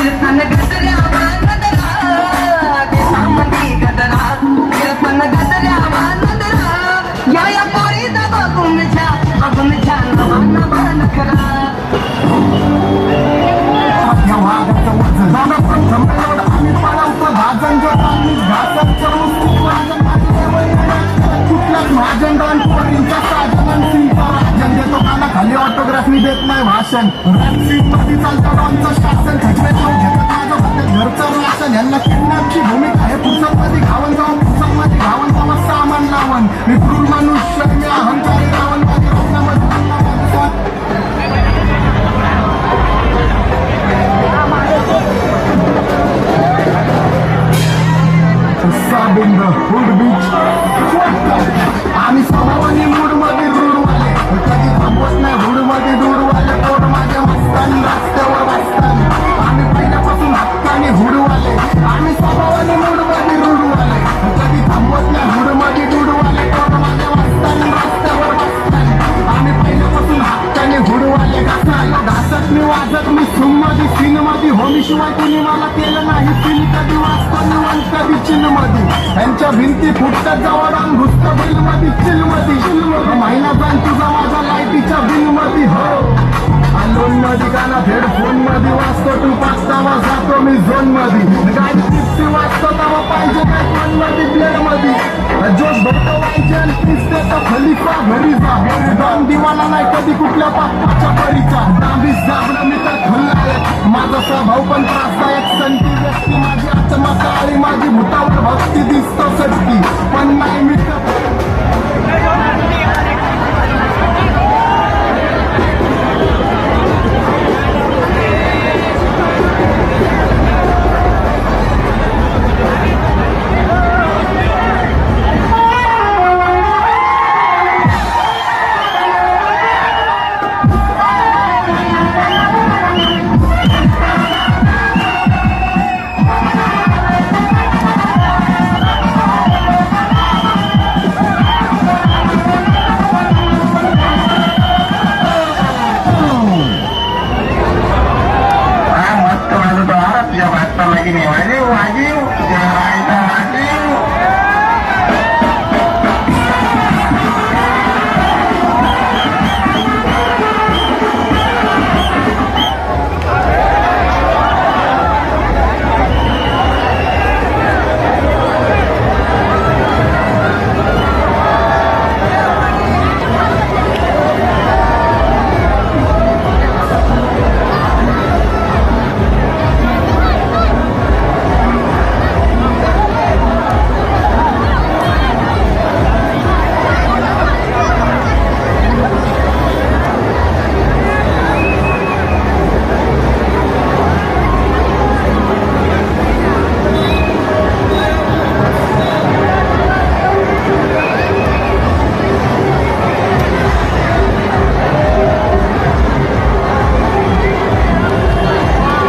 कीर्तन गजऱ्या वानदरा देशामध्ये गजरा कीर्तन गजऱ्या वानदरा या पोरीचा बघूनच्या नवान करा या वाघाचं वजन झालं प्रथम एवढं आम्ही पळवतो भाजन जोडांनी घासत करून कुठल्याच महाजनदान पोरींच्या साधनांचा राजन देतो काना खाली ऑटोग्राफ मी देत नाही भाषण रॅपसीट मध्ये चालतं आमचं शासन खटले जाऊन घेतात माझं फक्त घरचं राशन यांना किडनॅपची भूमिका आहे पुस्तकमध्ये घावन जाऊन पुस्तकमध्ये घावन जावं सामान लावण मी क्रूर मनुष्य मी अहंकारी रावण माझ्या रत्नामध्ये बिंद फूड बीच आम्ही स्वभावाने मूडमध्ये रूडवाले कधी थांबवत नाही हुडमध्ये दूरवाले पोट माझ्या मस्तानी रस्त्यावर बसतानी आम्ही पहिल्यापासून हक्काने हुडवाले आम्ही स्वभावाने मूडमध्ये रूडवाले कधी थांबवत नाही हुडमध्ये दूरवाले पोट माझ्या मस्तानी रस्त्यावर बसतानी आम्ही पहिल्यापासून हक्काने हुडवाले घासत मी वाजत मी सुममध्ये सीनमध्ये होमी शिवाय कुणी मला केलं नाही सीन कधी वाचतो निवांत कधी चिलमध्ये त्यांच्या भिंती फुटतात जवळ घुसतं बिलमध्ये चिलमध्ये महिना जाण तुझा माझा लाईटीच्या बिलमध्ये हो लोन मध्ये गाणं हेडफोन मध्ये वाचतो तू पाचतावा जातो मी झोन मध्ये गाडी टिप्सी वाचतो तेव्हा पाहिजे काय फोन मध्ये ब्लेड मध्ये जोश भरतो पाहिजे पिसते तर खलिफा घरी जा दोन दिवाला नाही कधी कुठल्या पापाच्या परीचा दाबीस जाबलं मी तर खल्लायक माझा स्वभाव पण त्रासदायक संती व्यक्ती माझी आत्मा काळी माझी भूतावर भक्ती दिसतो सटकी पण नाही मी